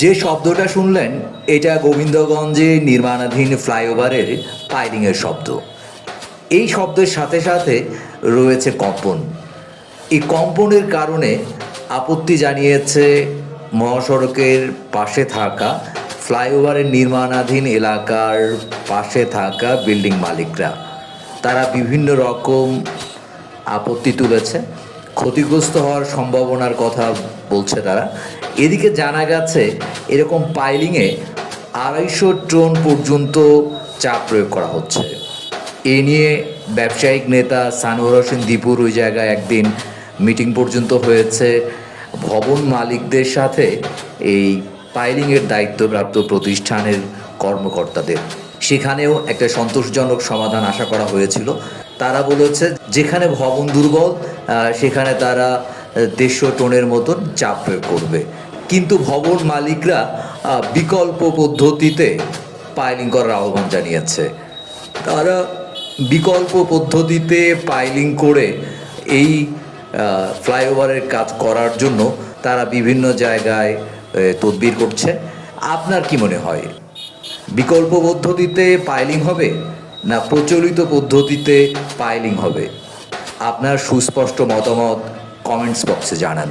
যে শব্দটা শুনলেন এটা গোবিন্দগঞ্জে নির্মাণাধীন ফ্লাইওভারের পাইলিংয়ের শব্দ। এই শব্দের সাথে সাথে রয়েছে কম্পন। এই কম্পনের কারণে আপত্তি জানিয়েছে মহাসড়কের পাশে থাকা ফ্লাইওভারের নির্মাণাধীন এলাকার পাশে থাকা বিল্ডিং মালিকরা। তারা বিভিন্ন রকম আপত্তি তুলেছে, ক্ষতিগ্রস্ত হওয়ার সম্ভাবনার কথা বলছে তারা। এদিকে জানা গেছে এরকম পাইলিংয়ে 250 টন পর্যন্ত চাপ প্রয়োগ করা হচ্ছে। এ নিয়ে ব্যবসায়িক নেতা সানোয়ার হোসেন দীপুর ওই জায়গায় একদিন মিটিং পর্যন্ত হয়েছে ভবন মালিকদের সাথে এই পাইলিংয়ের দায়িত্বপ্রাপ্ত প্রতিষ্ঠানের কর্মকর্তাদের। সেখানেও একটা সন্তোষজনক সমাধান আশা করা হয়েছিল। তারা বলেছে যেখানে ভবন দুর্বল সেখানে তারা 150 টনের মতন চাপ প্রয়োগ করবে, কিন্তু ভবন মালিকরা বিকল্প পদ্ধতিতে পাইলিং করার আহ্বান জানিয়েছে। তারা বিকল্প পদ্ধতিতে পাইলিং করে এই ফ্লাইওভারের কাজ করার জন্য তারা বিভিন্ন জায়গায় তদবির করছে। আপনার কি মনে হয়, বিকল্প পদ্ধতিতে পাইলিং হবে না প্রচলিত পদ্ধতিতে পাইলিং হবে? আপনার সুস্পষ্ট মতামত কমেন্টস বক্সে জানান।